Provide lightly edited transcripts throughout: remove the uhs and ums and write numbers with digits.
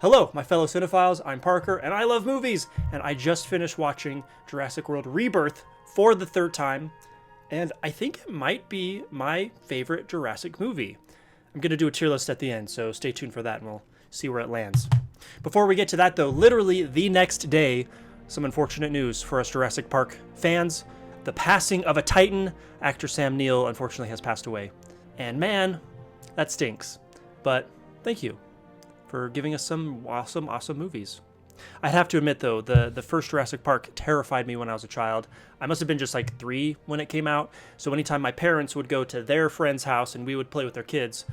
Hello, my fellow cinephiles, I'm Parker, and I love movies, and I just finished watching Jurassic World Rebirth for the third time, and I think it might be my favorite Jurassic movie. I'm going to do a tier list at the end, so stay tuned for that, and we'll see where it lands. Before we get to that, though, literally the next day, some unfortunate news for us Jurassic Park fans. The passing of a titan. Actor Sam Neill, unfortunately, has passed away. And man, that stinks. But thank you for giving us some awesome movies. I'd have to admit, though, the first Jurassic Park terrified me when I was a child. I must have been just like 3 when it came out. So anytime my parents would go to their friend's house and we would play with their kids,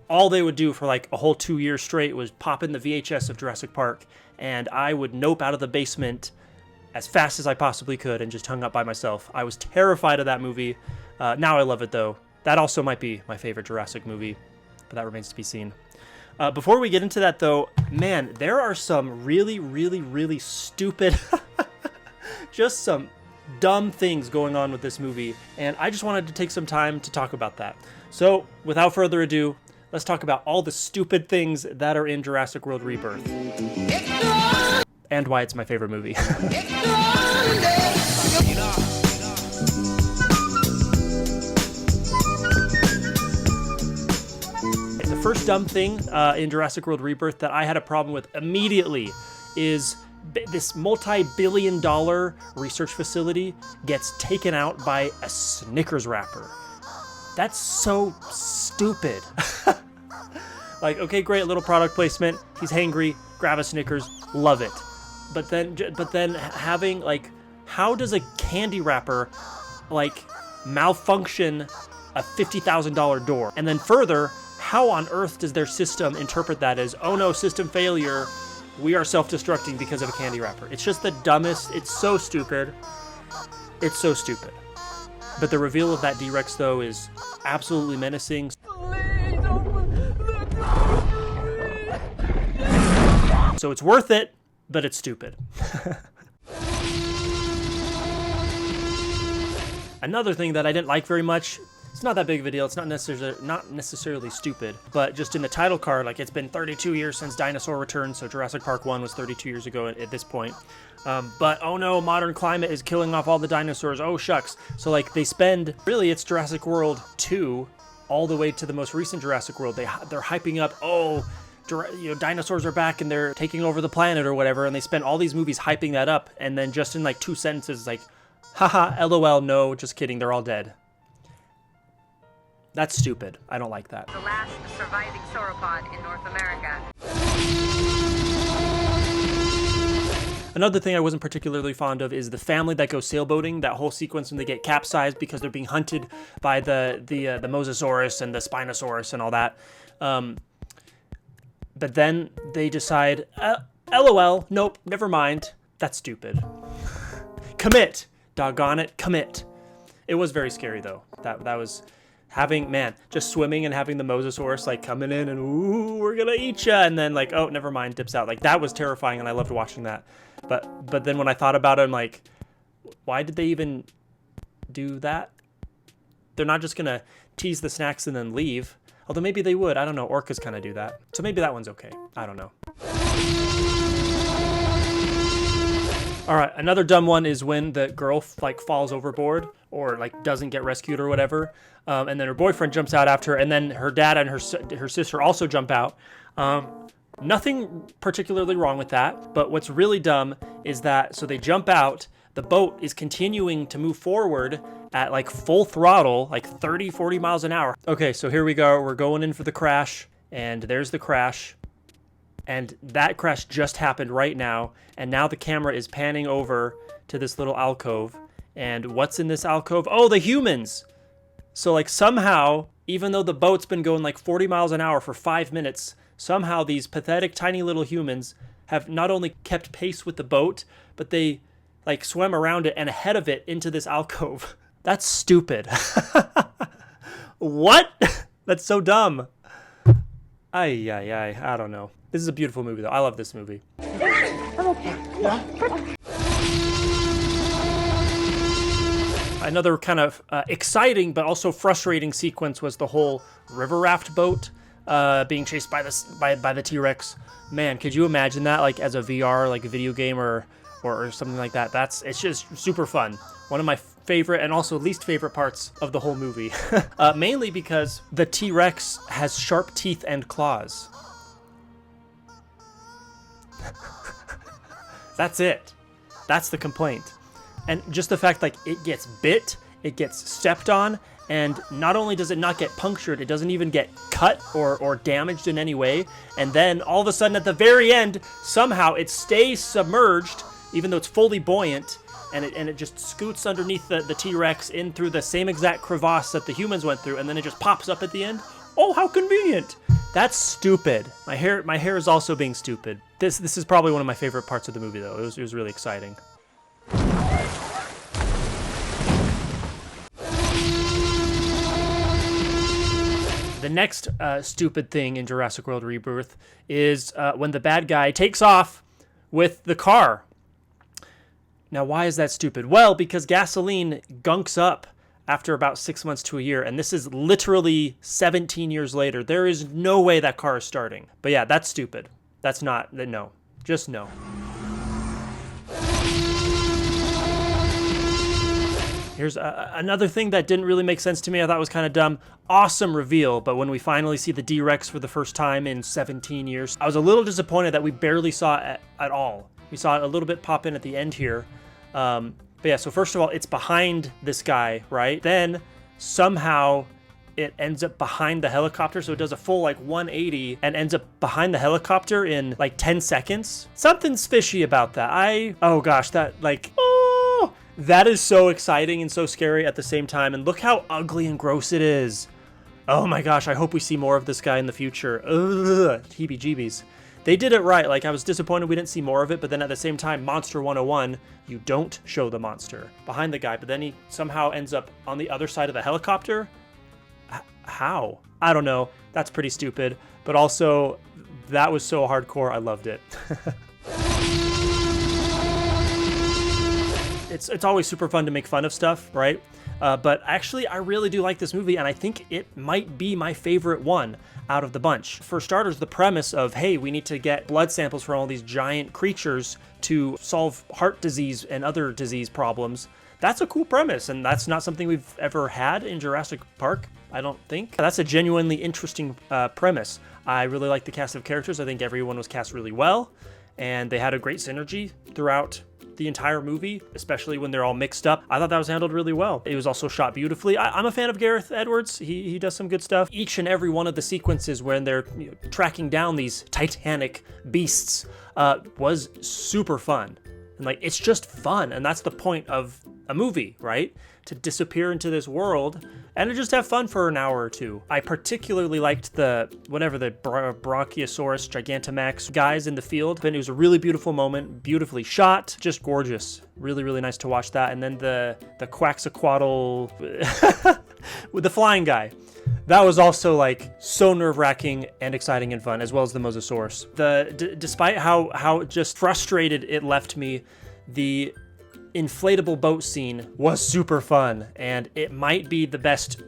all they would do for like a whole 2 years straight was pop in the VHS of Jurassic Park, and I would nope out of the basement as fast as I possibly could and just hung up by myself. I was terrified of that movie. Now I love it, though. That also might be my favorite Jurassic movie, but that remains to be seen. Before we get into that, though, man, there are some really stupid, just some dumb things going on with this movie, and I just wanted to take some time to talk about that. So, without further ado, let's talk about all the stupid things that are in Jurassic World Rebirth. And why it's my favorite movie. The first dumb thing in Jurassic World Rebirth that I had a problem with immediately is this multi-billion-dollar research facility gets taken out by a Snickers wrapper. That's so stupid. Like, okay, great, little product placement. He's hangry, grab a Snickers, love it. But then having, like, how does a candy wrapper, like, malfunction a $50,000 door? And then further, how on earth does their system interpret that as, oh no, system failure, we are self-destructing because of a candy wrapper? It's just the dumbest. It's so stupid. It's so stupid. But the reveal of that D-Rex, though, is absolutely menacing. So it's worth it, but it's stupid. Another thing that I didn't like very much, it's not that big of a deal, it's not necessarily stupid, but just in the title card, like, it's been 32 years since Dinosaur Returns, so Jurassic Park 1 was 32 years ago at this point. But oh no, modern climate is killing off all the dinosaurs, oh shucks. So like they spend, really it's Jurassic World 2 all the way to the most recent Jurassic World. They're hyping up, oh, dinosaurs are back and they're taking over the planet or whatever, and they spend all these movies hyping that up, and then just in like 2 sentences, like, haha, lol, no, just kidding, they're all dead. That's stupid. I don't like that. The last surviving sauropod in North America. Another thing I wasn't particularly fond of is the family that goes sailboating, that whole sequence when they get capsized because they're being hunted by the Mosasaurus and the Spinosaurus and all that. But then they decide, LOL, nope, never mind. That's stupid. Commit. Doggone it, commit. It was very scary, though. That was having, man, just swimming and having the Mosasaurus, like, coming in and, ooh, we're gonna eat ya, and then, like, oh, never mind, dips out. Like, that was terrifying, and I loved watching that. But then when I thought about it, I'm like, why did they even do that? They're not just gonna tease the snacks and then leave. Although maybe they would. I don't know. Orcas kind of do that. So maybe that one's okay. I don't know. All right. Another dumb one is when the girl like falls overboard or like doesn't get rescued or whatever. And then her boyfriend jumps out after her. And then her dad and her sister also jump out. Nothing particularly wrong with that. But what's really dumb is that, so they jump out. The boat is continuing to move forward at like full throttle, like 30, 40 miles an hour. Okay, so here we go. We're going in for the crash, and there's the crash. And that crash just happened right now. And now the camera is panning over to this little alcove. And what's in this alcove? Oh, the humans. So like somehow, even though the boat's been going like 40 miles an hour for 5 minutes, somehow these pathetic tiny little humans have not only kept pace with the boat, but they like swam around it and ahead of it into this alcove. That's stupid. What? That's so dumb. I don't know. This is a beautiful movie, though. I love this movie. I'm okay. Yeah. Another kind of exciting but also frustrating sequence was the whole river raft boat being chased by the T-Rex. Man, could you imagine that like as a VR like a video game or something like that? It's just super fun. One of my favorite and also least favorite parts of the whole movie. Mainly because the T-Rex has sharp teeth and claws. That's it. That's the complaint. And just the fact like it gets bit, it gets stepped on, and not only does it not get punctured, it doesn't even get cut or damaged in any way. And then all of a sudden at the very end, somehow it stays submerged, even though it's fully buoyant, and it just scoots underneath the T-Rex in through the same exact crevasse that the humans went through, and then it just pops up at the end. Oh, how convenient. That's stupid. My hair is also being stupid. This is probably one of my favorite parts of the movie, though. It was really exciting. The next stupid thing in Jurassic World Rebirth is when the bad guy takes off with the car. Now, why is that stupid? Well, because gasoline gunks up after about 6 months to a year, and this is literally 17 years later. There is no way that car is starting. But yeah, that's stupid. That's not, no. Just no. Here's another thing that didn't really make sense to me. I thought was kind of dumb. Awesome reveal, but when we finally see the D-Rex for the first time in 17 years, I was a little disappointed that we barely saw it at all. We saw it a little bit pop in at the end here. But yeah, so first of all, it's behind this guy, right? Then somehow it ends up behind the helicopter, so it does a full like 180 and ends up behind the helicopter in like 10 seconds. Something's fishy about that. Oh gosh, that like, oh, that is so exciting and so scary at the same time. And look how ugly and gross it is. Oh my gosh, I hope we see more of this guy in the future. Ugh, heebie-jeebies. They did it right. Like, I was disappointed we didn't see more of it, but then at the same time, Monster 101, you don't show the monster behind the guy, but then he somehow ends up on the other side of the helicopter? How? I don't know. That's pretty stupid, but also, that was so hardcore, I loved it. It's always super fun to make fun of stuff, right? But actually, I really do like this movie, and I think it might be my favorite one out of the bunch. For starters, the premise of, hey, we need to get blood samples from all these giant creatures to solve heart disease and other disease problems. That's a cool premise, and that's not something we've ever had in Jurassic Park, I don't think. That's a genuinely interesting premise. I really like the cast of characters. I think everyone was cast really well, and they had a great synergy throughout the entire movie, especially when they're all mixed up. I thought that was handled really well. It was also shot beautifully. I'm a fan of Gareth Edwards. He does some good stuff. Each and every one of the sequences when they're tracking down these titanic beasts was super fun. And like, it's just fun. And that's the point of a movie, right? To disappear into this world and to just have fun for an hour or two. I particularly liked the Brachiosaurus Gigantamax guys in the field. And it was a really beautiful moment, beautifully shot, just gorgeous. Really, really nice to watch that. And then the Quaxaquatl with the flying guy. That was also like so nerve-wracking and exciting and fun, as well as the Mosasaurus. Despite how just frustrated it left me, the inflatable boat scene was super fun, and it might be the best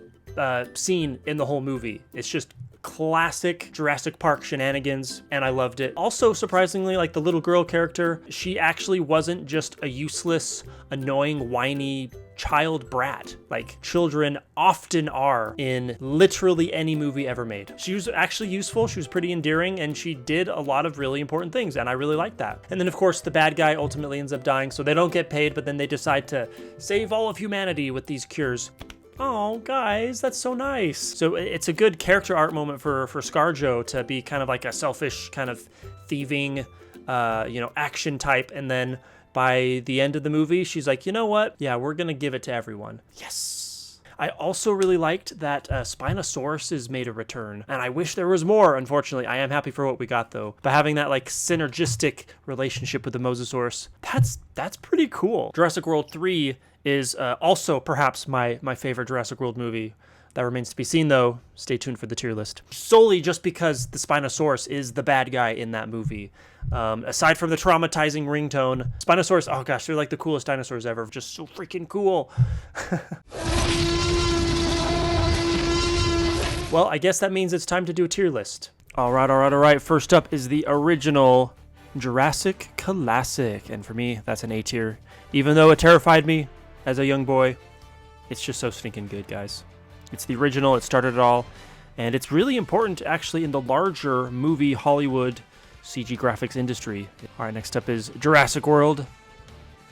scene in the whole movie. It's just classic Jurassic Park shenanigans, and I loved it. Also, surprisingly, like the little girl character, she actually wasn't just a useless, annoying, whiny child brat like children often are in literally any movie ever made. She was actually useful, she was pretty endearing, and she did a lot of really important things, and I really liked that. And then of course the bad guy ultimately ends up dying, so they don't get paid, but then they decide to save all of humanity with these cures. Oh, guys, that's so nice. So it's a good character art moment for ScarJo to be kind of like a selfish, kind of thieving, action type, and then by the end of the movie, she's like, you know what? Yeah, we're gonna give it to everyone. Yes. I also really liked that Spinosaurus made a return, and I wish there was more, unfortunately. I am happy for what we got, though. But having that, like, synergistic relationship with the Mosasaurus, that's pretty cool. Jurassic World 3 is also perhaps my favorite Jurassic World movie. That remains to be seen, though. Stay tuned for the tier list. Solely just because the Spinosaurus is the bad guy in that movie. Aside from the traumatizing ringtone, Spinosaurus, oh gosh, they're like the coolest dinosaurs ever. Just so freaking cool. Well, I guess that means it's time to do a tier list. All right. First up is the original Jurassic Classic. And for me, that's an A tier. Even though it terrified me as a young boy, it's just so stinking good, guys. It's the original. It started it all. And it's really important, actually, in the larger movie Hollywood CG graphics industry. All right, next up is Jurassic World.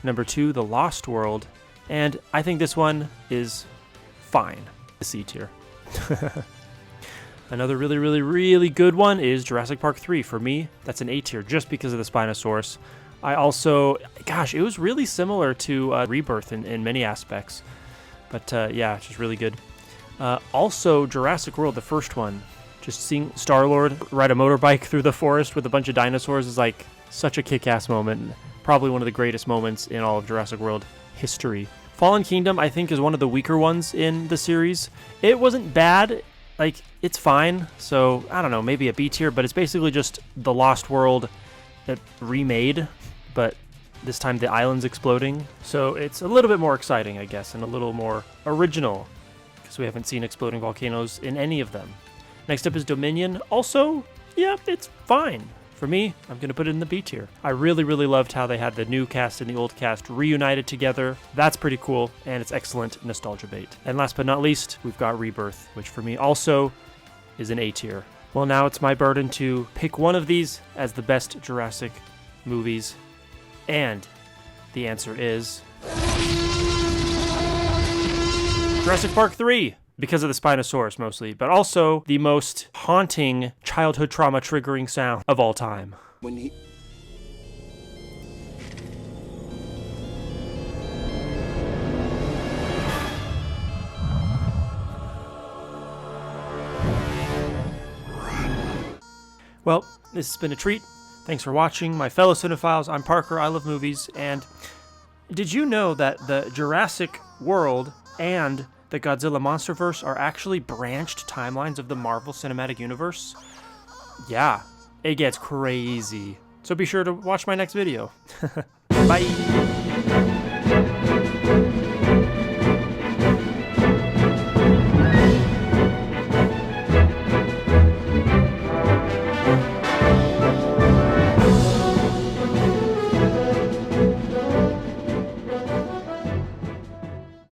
Number 2, The Lost World. And I think this one is fine. The C tier. Another really good one is Jurassic Park 3. For me, that's an A tier just because of the Spinosaurus. I also, gosh, it was really similar to Rebirth in many aspects. But yeah, it's just really good. Also, Jurassic World, the first one. Just seeing Star-Lord ride a motorbike through the forest with a bunch of dinosaurs is like such a kick-ass moment. Probably one of the greatest moments in all of Jurassic World history. Fallen Kingdom, I think, is one of the weaker ones in the series. It wasn't bad. Like, it's fine. So, I don't know, maybe a B tier, but it's basically just The Lost World remade, but this time the island's exploding. So it's a little bit more exciting, I guess, and a little more original, because we haven't seen exploding volcanoes in any of them. Next up is Dominion. Also, yeah, it's fine. For me, I'm going to put it in the B tier. I really loved how they had the new cast and the old cast reunited together. That's pretty cool, and it's excellent nostalgia bait. And last but not least, we've got Rebirth, which for me also is an A tier. Well, now it's my burden to pick one of these as the best Jurassic movies, and the answer is Jurassic Park 3. Because of the Spinosaurus mostly, but also the most haunting childhood trauma triggering sound of all time. When he... Well, this has been a treat. Thanks for watching, my fellow cinephiles. I'm Parker, I love movies, and did you know that the Jurassic World and the Godzilla Monsterverse are actually branched timelines of the Marvel Cinematic Universe? Yeah, it gets crazy. So be sure to watch my next video. Bye!